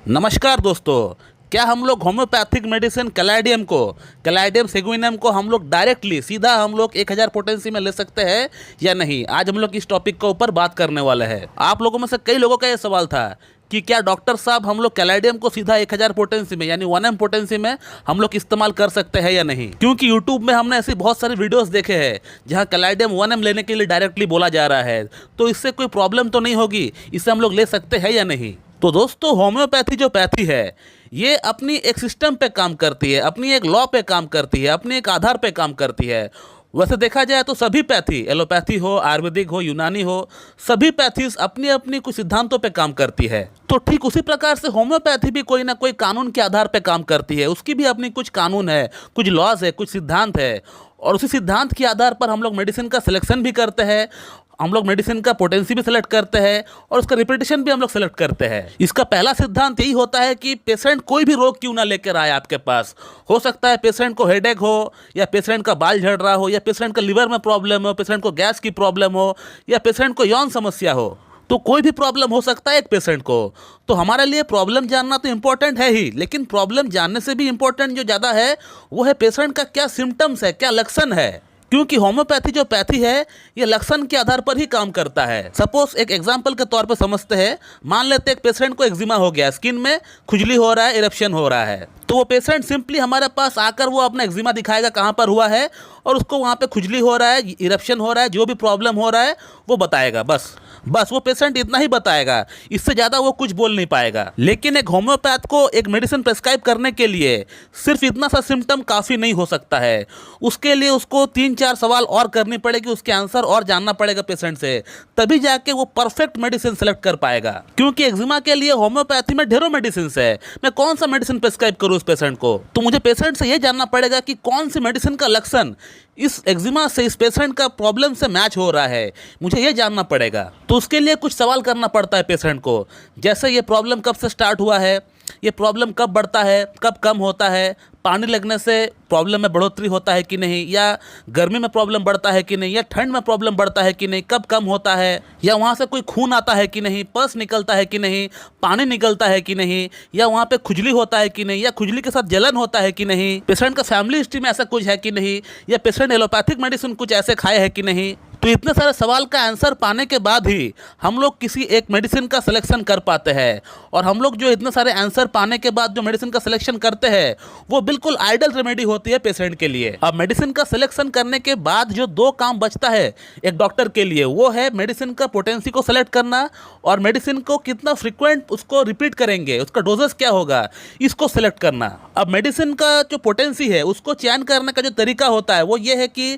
नमस्कार दोस्तों। क्या हम लोग होम्योपैथिक मेडिसिन कैलाइडियम सेगुइनम को हम लोग डायरेक्टली सीधा हम लोग 1000 पोटेंसी में ले सकते हैं या नहीं? आज हम लोग इस टॉपिक के ऊपर बात करने वाले हैं। आप लोगों में से कई लोगों का ये सवाल था कि क्या डॉक्टर साहब हम लोग कैलाइडियम को सीधा 1000 पोटेंसी में यानी 1M पोटेंसी में हम लोग इस्तेमाल कर सकते हैं या नहीं? क्योंकि यूट्यूब में हमने ऐसी बहुत सारी वीडियोस देखे हैं जहां कैलाइडियम 1M लेने के लिए डायरेक्टली बोला जा रहा है। तो इससे कोई प्रॉब्लम तो नहीं होगी? इससे हम लोग ले सकते हैं या नहीं? तो दोस्तों, होम्योपैथी जो पैथी है ये अपनी एक सिस्टम पे काम करती है, अपनी एक लॉ पे काम करती है, अपने एक आधार पे काम करती है। वैसे देखा जाए तो सभी पैथी, एलोपैथी हो, आयुर्वेदिक हो, यूनानी हो, सभी पैथीज अपनी अपनी कुछ सिद्धांतों पे काम करती है। तो ठीक उसी प्रकार से होम्योपैथी भी कोई ना कोई कानून के आधार पे काम करती है। उसकी भी अपनी कुछ कानून है, कुछ लॉज है, कुछ सिद्धांत है, और उसी सिद्धांत के आधार पर हम लोग मेडिसिन का सिलेक्शन भी करते हैं। हम लोग मेडिसिन का पोटेंसी भी सिलेक्ट करते हैं और उसका रिपीटेशन भी हम लोग सिलेक्ट करते हैं। इसका पहला सिद्धांत यही होता है कि पेशेंट कोई भी रोग क्यों ना लेकर आए आपके पास। हो सकता है पेशेंट को हेडेक हो, या पेशेंट का बाल झड़ रहा हो, या पेशेंट का लिवर में प्रॉब्लम हो, पेशेंट को गैस की प्रॉब्लम हो, या पेशेंट को यौन समस्या हो। तो कोई भी प्रॉब्लम हो सकता है एक पेशेंट को। तो हमारे लिए प्रॉब्लम जानना तो इम्पोर्टेंट है ही, लेकिन प्रॉब्लम जानने से भी इम्पोर्टेंट जो ज़्यादा है वो है पेशेंट का क्या सिम्टम्स है, क्या लक्षण है। क्योंकि होम्योपैथी जो पैथी है ये लक्षण के आधार पर ही काम करता है। सपोज एक एग्जांपल के तौर पर समझते हैं। मान लेते हैं एक पेशेंट को एक्जिमा हो गया, स्किन में खुजली हो रहा है, इरप्शन हो रहा है। तो वो पेशेंट सिंपली हमारे पास आकर वो अपना एक्जिमा दिखाएगा कहाँ पर हुआ है, और उसको वहाँ पे खुजली हो रहा है, इरप्शन हो रहा है, जो भी प्रॉब्लम हो रहा है वो बताएगा। बस वो पेशेंट इतना ही बताएगा, इससे ज़्यादा वो कुछ बोल नहीं पाएगा। लेकिन एक होम्योपैथ को एक मेडिसिन प्रेस्क्राइब करने के लिए सिर्फ इतना सा सिम्टम काफ़ी नहीं हो सकता है। उसके लिए उसको 3-4 सवाल और करनी पड़ेगी, उसके आंसर और जानना पड़ेगा पेशेंट से, तभी जाके वो परफेक्ट मेडिसिन सेलेक्ट कर पाएगा। क्योंकि एक्जिमा के लिए होम्योपैथी में ढेरों मेडिसिन है। मैं कौन सा मेडिसिन प्रेस्क्राइब करूँ उस पेशेंट को? तो मुझे पेशेंट से ये जानना पड़ेगा कि कौन सी मेडिसिन का लक्षण इस एक्जिमा से, इस पेशेंट का प्रॉब्लम से मैच हो रहा है, मुझे ये जानना पड़ेगा। तो उसके लिए कुछ सवाल करना पड़ता है पेशेंट को, जैसे ये प्रॉब्लम कब से स्टार्ट हुआ है, ये प्रॉब्लम कब बढ़ता है, कब कम होता है, पानी लगने से प्रॉब्लम में बढ़ोतरी होता है कि नहीं, या गर्मी में प्रॉब्लम बढ़ता है कि नहीं, या ठंड में प्रॉब्लम बढ़ता है कि नहीं, कब कम होता है, या वहाँ से कोई खून आता है कि नहीं, पस निकलता है कि नहीं, पानी निकलता है कि नहीं, या वहाँ पे खुजली होता है कि नहीं, या खुजली के साथ जलन होता है कि नहीं, पेशेंट का फैमिली हिस्ट्री में ऐसा कुछ है कि नहीं, या पेशेंट एलोपैथिक मेडिसिन कुछ ऐसे खाए है कि नहीं। तो इतने सारे सवाल का आंसर पाने के बाद ही हम लोग किसी एक मेडिसिन का सिलेक्शन कर पाते हैं। और हम लोग जो इतने सारे आंसर पाने के बाद जो मेडिसिन का सिलेक्शन करते हैं वो बिल्कुल आइडियल रेमेडी होती है पेशेंट के लिए। अब मेडिसिन का सिलेक्शन करने के बाद जो 2 काम बचता है एक डॉक्टर के लिए, वो है मेडिसिन का पोटेंसी को सेलेक्ट करना और मेडिसिन को कितना फ्रिक्वेंट उसको रिपीट करेंगे, उसका डोजेस क्या होगा, इसको सिलेक्ट करना। अब मेडिसिन का जो पोटेंसी है उसको चयन करने का जो तरीका होता है वो ये है कि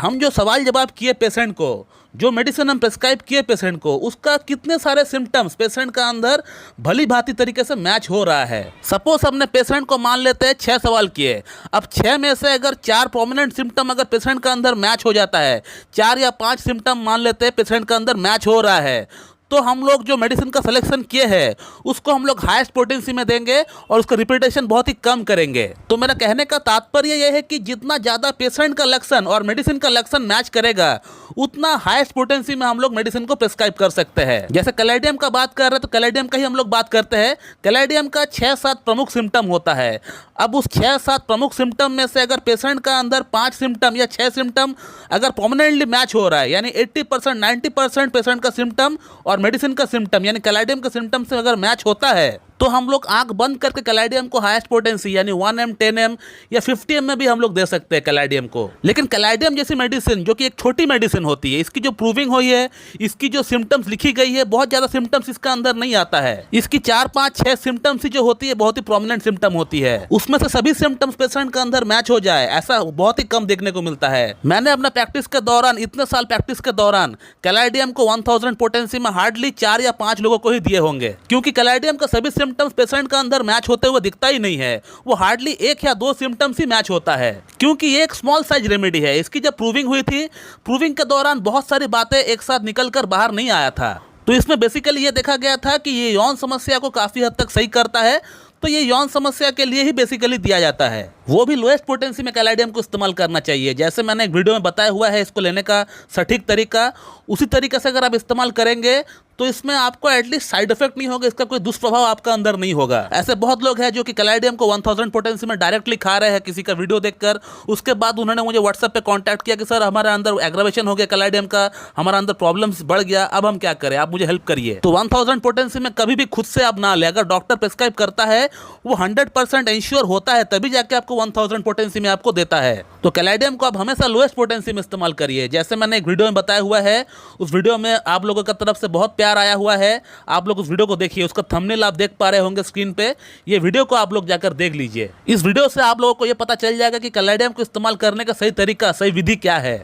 हम जो सवाल जवाब किए पेशेंट को, जो मेडिसिन हम प्रेस्क्राइब किए पेशेंट को, उसका कितने सारे सिम्टम्स पेशेंट का अंदर भली भांति तरीके से मैच हो रहा है। सपोज हमने पेशेंट को मान लेते हैं 6 सवाल किए। अब 6 में से अगर 4 प्रोमिनेंट सिम्टम अगर पेशेंट का अंदर मैच हो जाता है, 4 या 5 सिम्टम मान लेते हैं पेशेंट का अंदर मैच हो रहा है, तो हम लोग जो मेडिसिन का सिलेक्शन किए हैं उसको हम लोग हाईएस्ट पोटेंसी में देंगे और उसका रिपीटेशन बहुत ही कम करेंगे। तो मेरा कहने का तात्पर्य यह है कि जितना ज़्यादा पेशेंट का लक्षण और मेडिसिन का लक्षण मैच करेगा उतना हाईएस्ट पोटेंसी में हम लोग मेडिसिन को प्रेस्क्राइब कर सकते हैं। जैसे कैलाइडियम का बात कर रहे हैं तो कैलाइडियम का ही हम लोग बात करते हैं। कैलाइडियम का 6-7 प्रमुख सिम्टम होता है। अब उस 6-7 प्रमुख सिम्टम में से अगर पेशेंट का अंदर 5 सिम्टम या 6 सिम्टम अगर परमानेंटली मैच हो रहा है, यानी 80% 90% पेशेंट का सिम्टम और मेडिसिन का सिम्टम यानी कैलाइडियम का सिम्टम से अगर मैच होता है, तो हम लोग आंख बंद करके कैलाइडियम को हाईएस्ट पोटेंसी यानी 1M 10M या 50M में भी हम लोग दे सकते हैं कैलाइडियम को। लेकिन कैलाइडियम जैसी मेडिसिन जो कि एक छोटी मेडिसिन होती है, इसकी जो प्रूविंग हुई है, इसकी जो सिम्टम्स लिखी गई है, बहुत ज़्यादा सिम्टम्स इसका अंदर नहीं आता है। इसकी 4-5-6 सिम्टम्स ही जो होती है बहुत ही प्रोमिनेंट सिम्टम होती है। उसमें से सभी सिम्टम्स पेशेंट का अंदर मैच हो जाए ऐसा बहुत ही कम देखने को मिलता है। मैंने अपना प्रैक्टिस के दौरान, इतने साल प्रैक्टिस के दौरान, कैलाइडियम को 1000 पोटेंसी में हार्डली 4 या 5 लोगों को ही दिए होंगे, क्योंकि कैलाइडियम का सभी सिम्टम्स पेशेंट का अंदर मैच होते हुए दिखता ही नहीं है। वो हार्डली 1 या 2 सिम्टम्स ही मैच होता है, क्योंकि ये एक स्मॉल साइज रेमेडी है। इसकी जब प्रूविंग हुई थी, प्रूविंग के दौरान बहुत सारी बातें एक साथ निकलकर बाहर नहीं आया था। तो इसमें बेसिकली ये देखा गया था कि ये यौन समस्या को काफी हद तक सही करता है, तो ये यौन समस्या के लिए ही बेसिकली दिया जाता है। वो भी लोएस्ट पोटेंसी में कैलाइडियम को इस्तेमाल करना चाहिए। जैसे मैंने एक वीडियो में बताया हुआ है इसको लेने का सटीक तरीका, उसी तरीके से अगर आप इस्तेमाल करेंगे तो इसमें आपको एटलीस्ट साइड इफेक्ट नहीं होगा, इसका कोई दुष्प्रभाव आपका अंदर नहीं होगा। ऐसे बहुत लोग हैं जो कि कैलाडियम को 1000 पोटेंसी में डायरेक्टली खा रहे हैं किसी का वीडियो देखकर, उसके बाद उन्होंने मुझे व्हाट्सएप पे कांटेक्ट किया कि सर हमारे अंदर एग्रावेशन हो गया कैलाडियम का, हमारा अंदर प्रॉब्लम्स बढ़ गया, अब हम क्या करें, आप मुझे हेल्प करिए। तो 1000 पोटेंसी में कभी भी खुद से आप ना ले, अगर डॉक्टर प्रिस्क्राइब करता है वो 100% इंश्योर होता है तभी जाके आपको 1000 पोटेंसी में आपको देता है। तो कैलाडियम को आप हमेशा लोएस्ट पोटेंसी में इस्तेमाल करिए, जैसे मैंने एक वीडियो में बताया हुआ है। उस वीडियो में आप लोगों की तरफ से बहुत प्यार आया हुआ है, आप लोग उस वीडियो को देखिए, उसका थंबनेल आप देख पा रहे होंगे स्क्रीन पे, ये वीडियो को आप लोग जाकर देख लीजिए। इस वीडियो से आप लोगों को ये पता चल जाएगा कि कैलाडियम को इस्तेमाल करने का सही तरीका, सही विधि क्या है।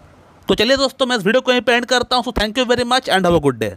तो चलिए दोस्तों, मैं इस वीडियो को यहीं पे एंड करता हूं। So thank you very much and have a good day.